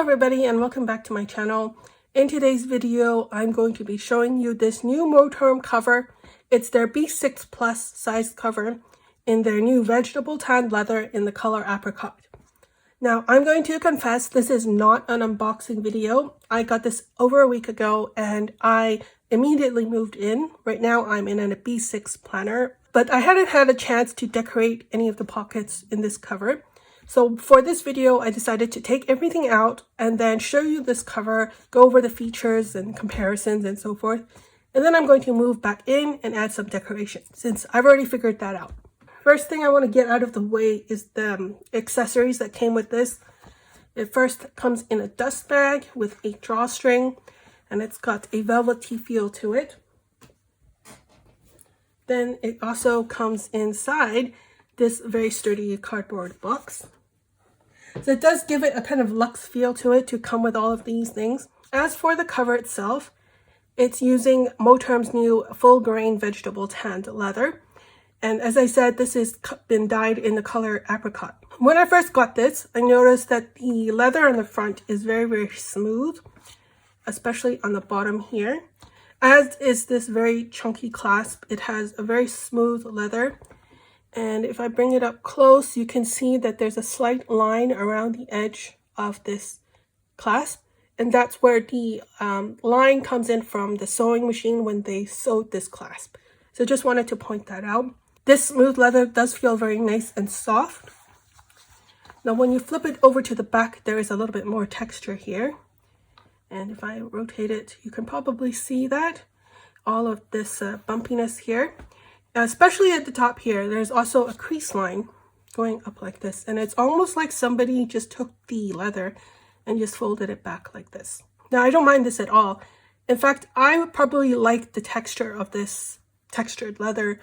everybody and welcome back to my channel. In today's video, I'm going to be showing you this new Moterm cover. It's their B6 Plus size cover in their new vegetable tanned leather in the color Apricot. Now, I'm going to confess this is not an unboxing video. I got this over a week ago and I immediately moved in. Right now, I'm in a B6 planner, but I hadn't had a chance to decorate any of the pockets in this cover. So for this video, I decided to take everything out and then show you this cover, go over the features and comparisons and so forth. And then I'm going to move back in and add some decoration since I've already figured that out. First thing I want to get out of the way is the accessories that came with this. It first comes in a dust bag with a drawstring and it's got a velvety feel to it. Then it also comes inside this very sturdy cardboard box. So it does give it a kind of luxe feel to it to come with all of these things. As for the cover itself, it's using Moterm's new full grain vegetable tanned leather. And as I said, this has been dyed in the color Apricot. When I first got this, I noticed that the leather on the front is very, very smooth, especially on the bottom here. As is this very chunky clasp, it has a very smooth leather. And if I bring it up close, you can see that there's a slight line around the edge of this clasp. And that's where the line comes in from the sewing machine when they sewed this clasp. So just wanted to point that out. This smooth leather does feel very nice and soft. Now when you flip it over to the back, there is a little bit more texture here. And if I rotate it, you can probably see that. All of this bumpiness here. Especially at the top here, there's also a crease line going up like this. And it's almost like somebody just took the leather and just folded it back like this. Now, I don't mind this at all. In fact, I would probably like the texture of this textured leather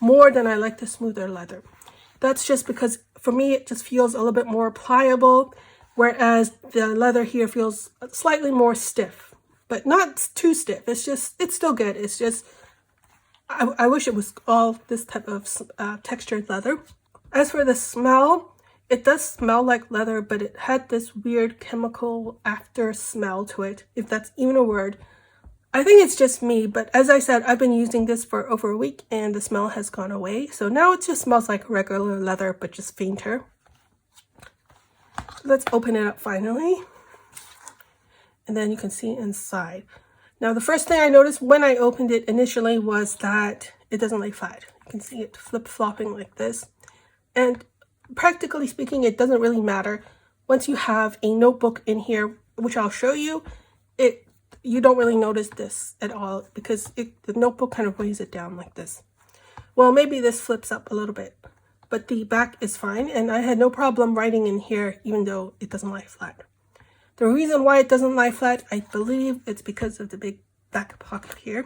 more than I like the smoother leather. That's just because for me, it just feels a little bit more pliable, whereas the leather here feels slightly more stiff, but not too stiff. It's still good. It's just, I wish it was all this type of textured leather. As for the smell, it does smell like leather, but it had this weird chemical after smell to it, if that's even a word. I think it's just me, but as I said, I've been using this for over a week and the smell has gone away. So now it just smells like regular leather, but just fainter. Let's open it up finally. And then you can see inside. Now, the first thing I noticed when I opened it initially was that it doesn't lay flat. You can see it flip-flopping like this. And practically speaking, it doesn't really matter. Once you have a notebook in here, which I'll show you, you don't really notice this at all because the notebook kind of weighs it down like this. Well, maybe this flips up a little bit, but the back is fine. And I had no problem writing in here, even though it doesn't lie flat. The reason why it doesn't lie flat, I believe it's because of the big back pocket here.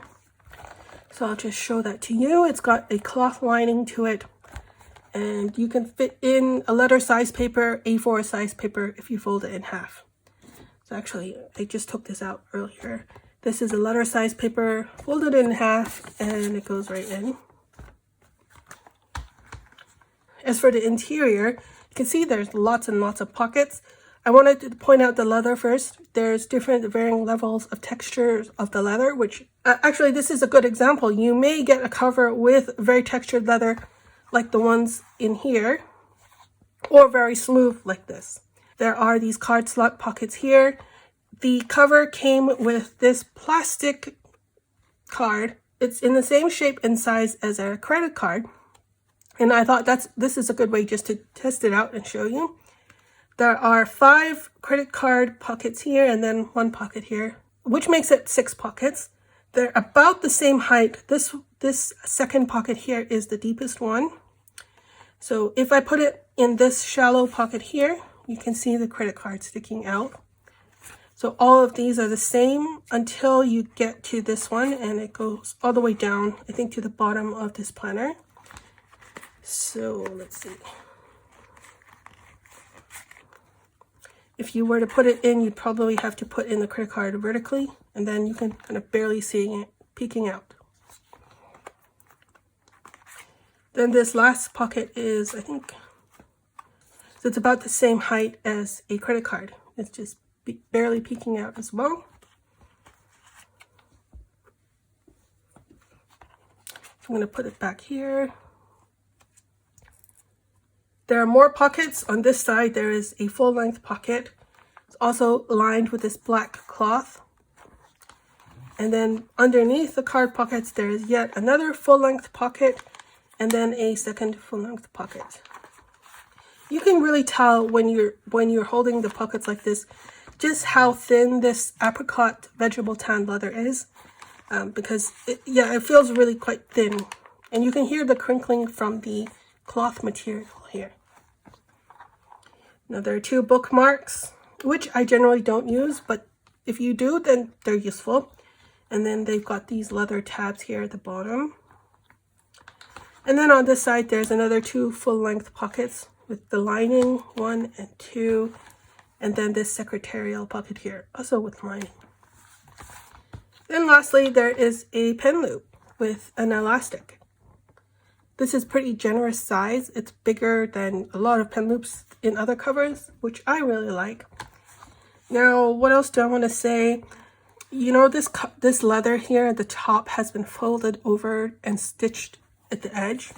So I'll just show that to you. It's got a cloth lining to it. And you can fit in a letter size paper, A4 size paper, if you fold it in half. So actually, I just took this out earlier. This is a letter size paper, folded in half, and it goes right in. As for the interior, you can see there's lots and lots of pockets. I wanted to point out the leather first. There's different varying levels of textures of the leather, which actually this is a good example. You may get a cover with very textured leather like the ones in here, or very smooth like this. There are these card slot pockets here. The cover came with this plastic card. It's in the same shape and size as a credit card. And I thought this is a good way just to test it out and show you. There are 5 credit card pockets here and then 1 pocket here, which makes it 6 pockets. They're about the same height. This second pocket here is the deepest one. So if I put it in this shallow pocket here, you can see the credit card sticking out. So all of these are the same until you get to this one, and it goes all the way down, I think, to the bottom of this planner. So let's see. If you were to put it in, you'd probably have to put in the credit card vertically, and then you can kind of barely see it peeking out. Then this last pocket is, I think, so it's about the same height as a credit card. It's just barely peeking out as well. I'm going to put it back here. There are more pockets. On this side, there is a full-length pocket. It's also lined with this black cloth. And then underneath the card pockets, there is yet another full-length pocket and then a second full-length pocket. You can really tell when you're holding the pockets like this, just how thin this apricot vegetable tan leather is, because it feels really quite thin, and you can hear the crinkling from the cloth material here. Now there are 2 bookmarks, which I generally don't use, but if you do, then they're useful. And then they've got these leather tabs here at the bottom. And then on this side, there's another 2 full-length pockets with the lining, 1 and 2, and then this secretarial pocket here, also with lining. Then lastly, there is a pen loop with an elastic. This is pretty generous size. It's bigger than a lot of pen loops in other covers, which I really like. Now, what else do I want to say? You know, this leather here at the top has been folded over and stitched at the edge.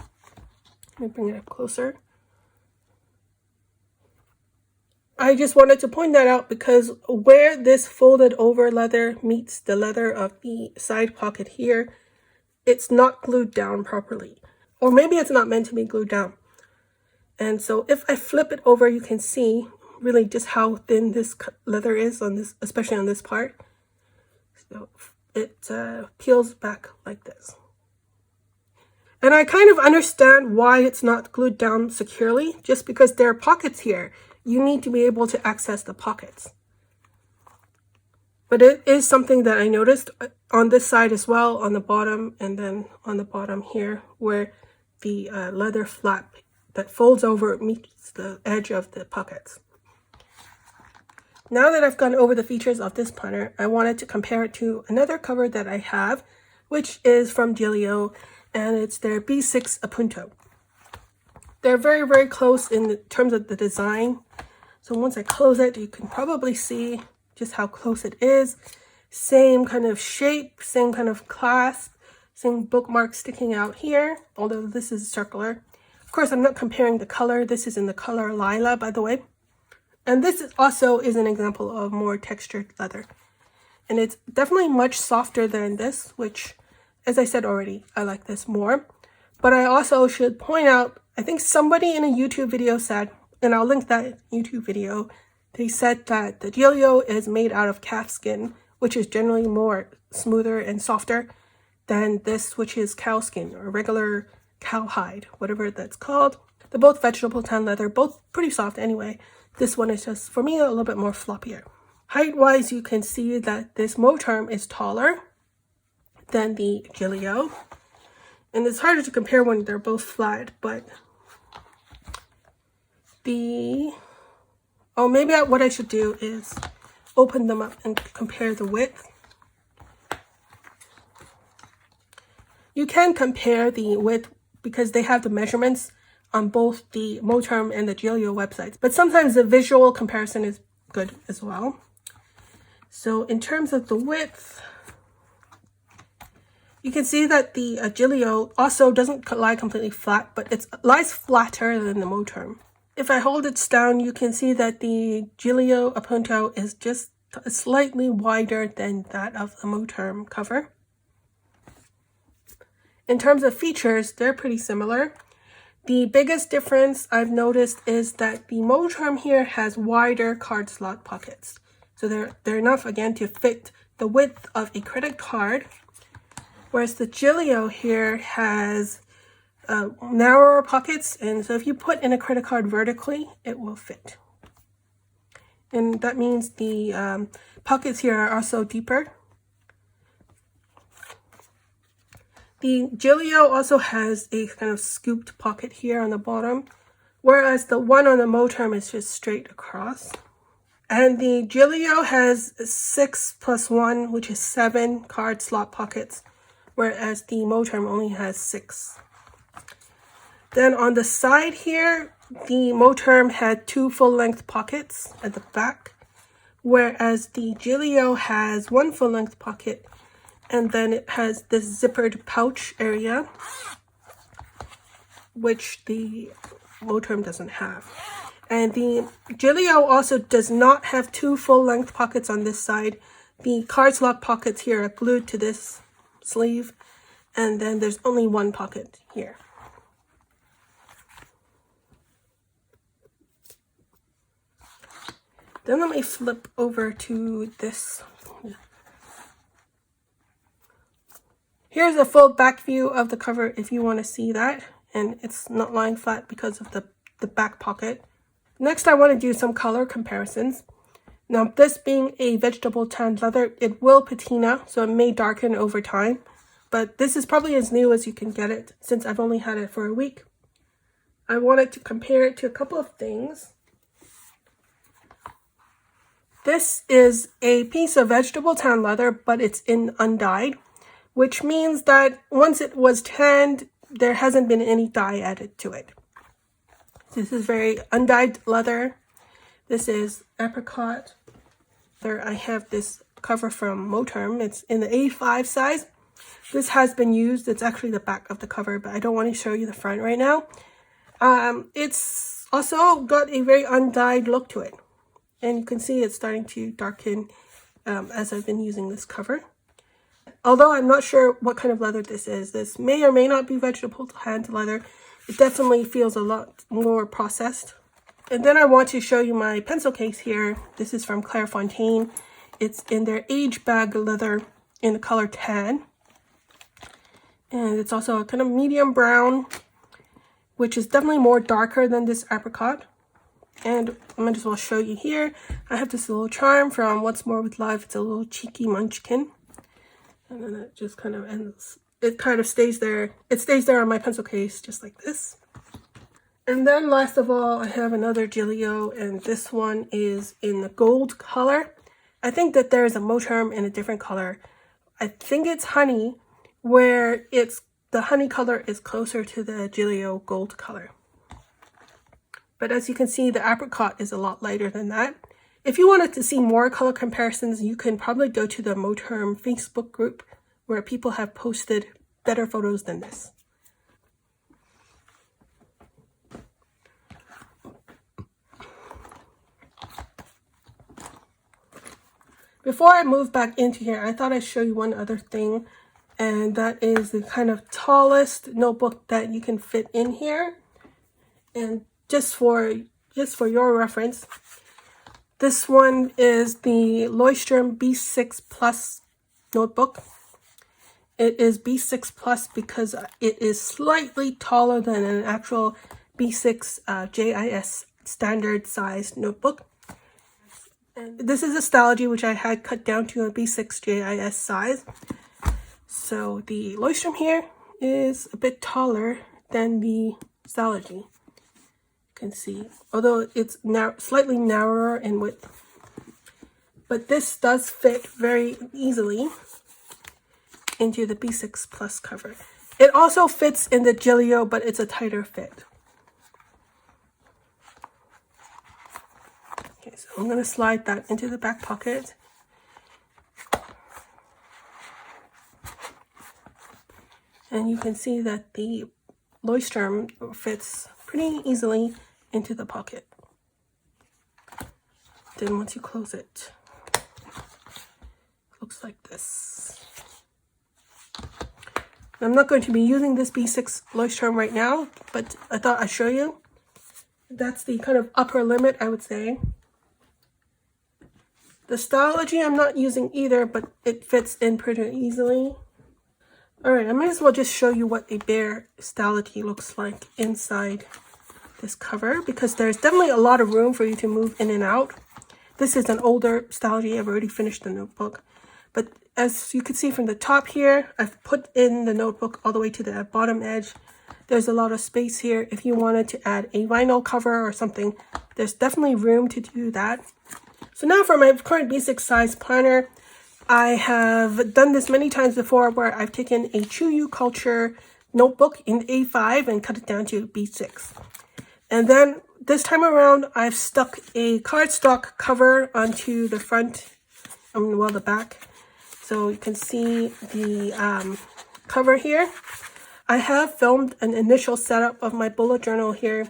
Let me bring it up closer. I just wanted to point that out because where this folded over leather meets the leather of the side pocket here, it's not glued down properly. Or maybe it's not meant to be glued down. And so if I flip it over, you can see really just how thin this leather is on this, especially on this part. So it peels back like this. And I kind of understand why it's not glued down securely, just because there are pockets here. You need to be able to access the pockets. But it is something that I noticed on this side as well, on the bottom, and then on the bottom here, where the leather flap that folds over meets the edge of the pockets. Now that I've gone over the features of this planner, I wanted to compare it to another cover that I have, which is from Giglio, and it's their B6 Appunto. They're very, very close in terms of the design. So once I close it, you can probably see just how close it is. Same kind of shape, same kind of clasp, same bookmark sticking out here, although this is circular. Of course, I'm not comparing the color. This is in the color Lila, by the way. And this also is an example of more textured leather. And it's definitely much softer than this, which, as I said already, I like this more. But I also should point out, I think somebody in a YouTube video said, and I'll link that YouTube video, they said that the Giglio is made out of calf skin, which is generally more smoother and softer than this, which is cow skin or regular cowhide, whatever that's called. They're both vegetable tan leather, both pretty soft anyway. This one is just, for me, a little bit more floppier. Height-wise, you can see that this Moterm is taller than the Giglio. And it's harder to compare when they're both flat, but what I should do is open them up and compare the width. You can compare the width because they have the measurements on both the Moterm and the Giglio websites, but sometimes the visual comparison is good as well. So in terms of the width, you can see that the Giglio also doesn't lie completely flat, but it lies flatter than the Moterm. If I hold it down, you can see that the Giglio Appunto is just slightly wider than that of the Moterm cover. In terms of features, they're pretty similar. The biggest difference I've noticed is that the Moterm here has wider card slot pockets. So they're enough, again, to fit the width of a credit card, whereas the Giglio here has narrower pockets, and so if you put in a credit card vertically, it will fit. And that means the pockets here are also deeper. The Giglio also has a kind of scooped pocket here on the bottom, whereas the one on the Moterm is just straight across. And the Giglio has 6 + 1, which is 7 card slot pockets, whereas the Moterm only has 6. Then on the side here, the Moterm had 2 full-length pockets at the back, whereas the Gilio has one full-length pocket, and then it has this zippered pouch area, which the Moterm doesn't have. And the Gilio also does not have two full-length pockets on this side. The cardstock pockets here are glued to this sleeve, and then there's only one pocket here. Then let me flip over to this. Here's a full back view of the cover if you want to see that, and it's not lying flat because of the back pocket. Next, I want to do some color comparisons. Now, this being a vegetable tanned leather, it will patina, so it may darken over time, but this is probably as new as you can get it since I've only had it for a week. I wanted to compare it to a couple of things. This is a piece of vegetable tan leather, but it's in undyed, which means that once it was tanned, there hasn't been any dye added to it. This is very undyed leather. This is Apricot. There I have this cover from Moterm. It's in the A5 size. This has been used. It's actually the back of the cover, but I don't want to show you the front right now. It's also got a very undyed look to it. And you can see it's starting to darken as I've been using this cover. Although I'm not sure what kind of leather this is. This may or may not be vegetable tanned leather. It definitely feels a lot more processed. And then I want to show you my pencil case here. This is from Clairefontaine. It's in their age bag leather in the color tan. And it's also a kind of medium brown, which is definitely more darker than this Apricot. And I might as well show you here. I have this little charm from What's More with Love. It's a little cheeky munchkin. And then it just kind of ends. It kind of stays there. It stays there on my pencil case, just like this. And then last of all, I have another Gilio, and this one is in the gold color. I think that there is a Moterm in a different color. I think it's honey, where the honey color is closer to the Gilio gold color. But as you can see, the Apricot is a lot lighter than that. If you wanted to see more color comparisons, you can probably go to the Moterm Facebook group where people have posted better photos than this. Before I move back into here, I thought I'd show you one other thing, and that is the kind of tallest notebook that you can fit in here. And just for your reference, this one is the Moterm B6 Plus notebook. It is B6 Plus because it is slightly taller than an actual B6 JIS standard size notebook. And this is a Stalogy, which I had cut down to a B6 JIS size. So the Moterm here is a bit taller than the Stalogy. You can see, although it's slightly narrower in width. But this does fit very easily into the B6 Plus cover. It also fits in the Gilio, but it's a tighter fit. Okay, so I'm going to slide that into the back pocket. And you can see that the Moterm fits pretty easily into the pocket. Then once you close it, it looks like this. I'm not going to be using this B6 Moterm right now, but I thought I'd show you. That's the kind of upper limit, I would say. The Stalogy I'm not using either, but it fits in pretty easily. Alright, I might as well just show you what a bare Stalogy looks like inside this cover, because there's definitely a lot of room for you to move in and out. This is an older Stalogy. I've already finished the notebook. But as you can see from the top here, I've put in the notebook all the way to the bottom edge. There's a lot of space here. If you wanted to add a vinyl cover or something, there's definitely room to do that. So now for my current B6 size planner, I have done this many times before where I've taken a Chuyu Culture notebook in A5 and cut it down to B6. And then this time around, I've stuck a cardstock cover onto the front, well, the back. So you can see the cover here. I have filmed an initial setup of my bullet journal here.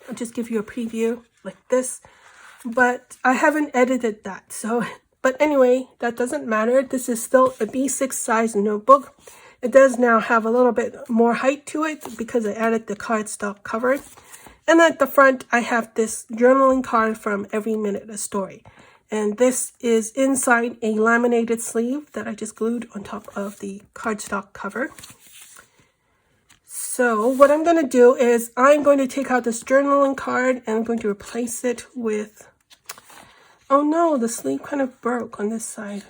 I'll just give you a preview like this, but I haven't edited that. So, but anyway, that doesn't matter. This is still a B6 size notebook. It does now have a little bit more height to it because I added the cardstock cover. And at the front, I have this journaling card from Every Minute a Story. And this is inside a laminated sleeve that I just glued on top of the cardstock cover. So what I'm going to do is I'm going to take out this journaling card and I'm going to replace it with, oh no, the sleeve kind of broke on this side.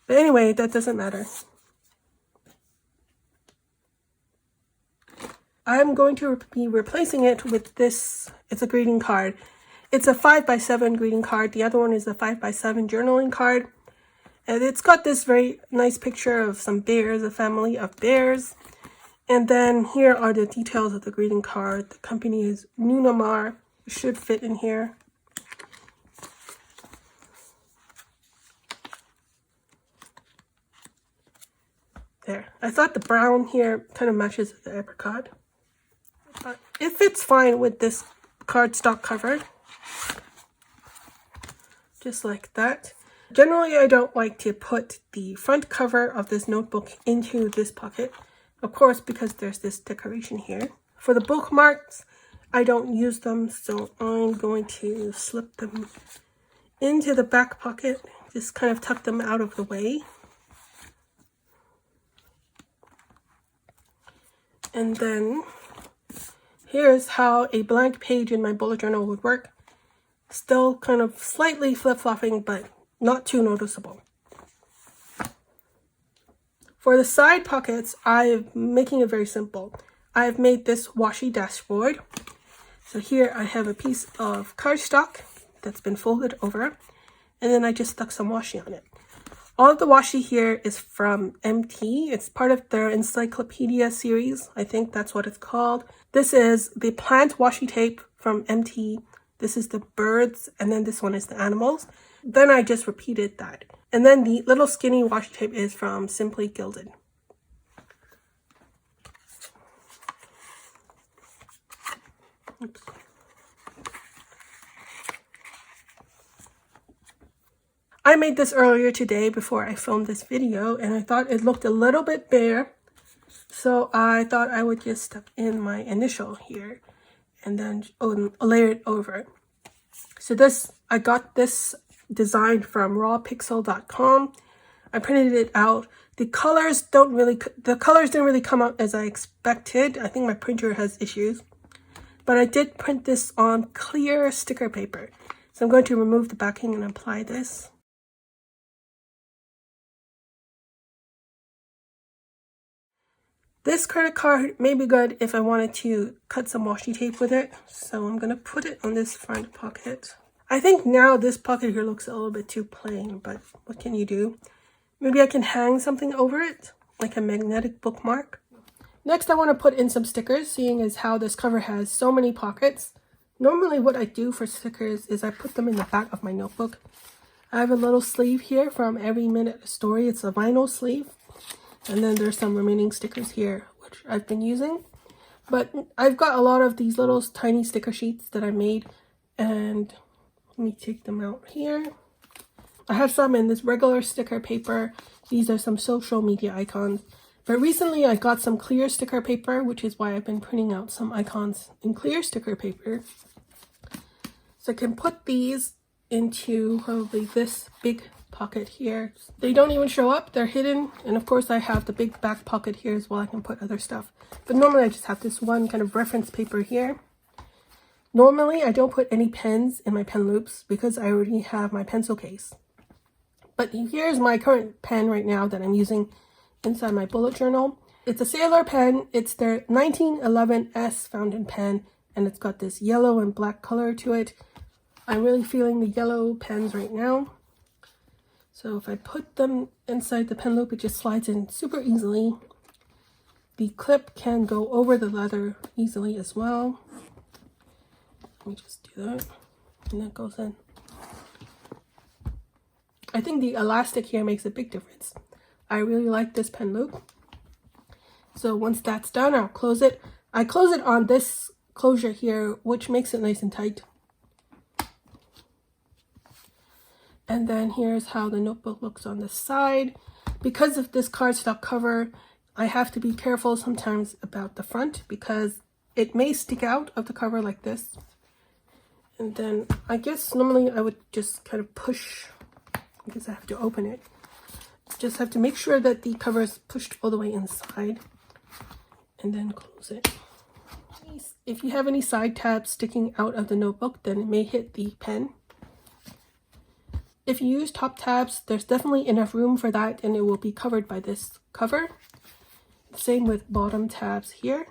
But anyway, that doesn't matter. I'm going to be replacing it with this. It's a greeting card. It's a 5x7 greeting card. The other one is a 5x7 journaling card. And it's got this very nice picture of some bears, a family of bears. And then here are the details of the greeting card. The company is Nunamar. It should fit in here. There. I thought the brown here kind of matches with the apricot. But it fits fine with this cardstock cover. Just like that. Generally, I don't like to put the front cover of this notebook into this pocket. Of course, because there's this decoration here. For the bookmarks, I don't use them, so I'm going to slip them into the back pocket. Just kind of tuck them out of the way. And then here's how a blank page in my bullet journal would work. Still kind of slightly flip-flopping, but not too noticeable. For the side pockets, I'm making it very simple. I've made this washi dashboard. So here I have a piece of cardstock that's been folded over, and then I just stuck some washi on it. All of the washi here is from MT. It's part of their encyclopedia series. I think that's what it's called. This is the plant washi tape from MT. This is the birds, and then this one is the animals. Then I just repeated that. And then the little skinny washi tape is from Simply Gilded. Oops. I made this earlier today before I filmed this video, and I thought it looked a little bit bare. So I thought I would just stuck in my initial here and then layer it over. So this, I got this design from rawpixel.com. I printed it out. The colors didn't really come out as I expected. I think my printer has issues. But I did print this on clear sticker paper. So I'm going to remove the backing and apply this. This credit card may be good if I wanted to cut some washi tape with it. So I'm going to put it on this front pocket. I think now this pocket here looks a little bit too plain, but what can you do? Maybe I can hang something over it, like a magnetic bookmark. Next, I want to put in some stickers, seeing as how this cover has so many pockets. Normally what I do for stickers is I put them in the back of my notebook. I have a little sleeve here from Every Minute a Story. It's a vinyl sleeve. And then there's some remaining stickers here, which I've been using. But I've got a lot of these little tiny sticker sheets that I made. And let me take them out here. I have some in this regular sticker paper. These are some social media icons. But recently I got some clear sticker paper, which is why I've been printing out some icons in clear sticker paper. So I can put these into probably this big pocket here. They don't even show up, they're hidden. And of course I have the big back pocket here as well. I can put other stuff. But normally I just have this one kind of reference paper here. Normally I don't put any pens in my pen loops because I already have my pencil case. But here's my current pen right now that I'm using inside my bullet journal. It's a Sailor pen. It's their 1911S fountain pen, and it's got this yellow and black color to it. I'm really feeling the yellow pens right now. So if I put them inside the pen loop, it just slides in super easily. the clip can go over the leather easily as well. Let me just do that, and that goes in. I think the elastic here makes a big difference. I really like this pen loop. So once that's done, I'll close it. I close it on this closure here, which makes it nice and tight. And then here's how the notebook looks on the side. Because of this cardstock cover, I have to be careful sometimes about the front because it may stick out of the cover like this. And then I guess normally I would just kind of push, because I have to open it. Just have to make sure that the cover is pushed all the way inside and then close it. If you have any side tabs sticking out of the notebook, then it may hit the pen. If you use top tabs, there's definitely enough room for that and it will be covered by this cover. Same with bottom tabs here.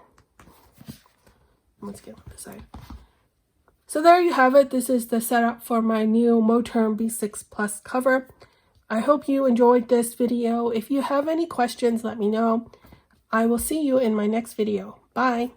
Let's get on the side. So there you have it. This is the setup for my new Moterm B6 Plus cover. I hope you enjoyed this video. If you have any questions, let me know. I will see you in my next video. Bye!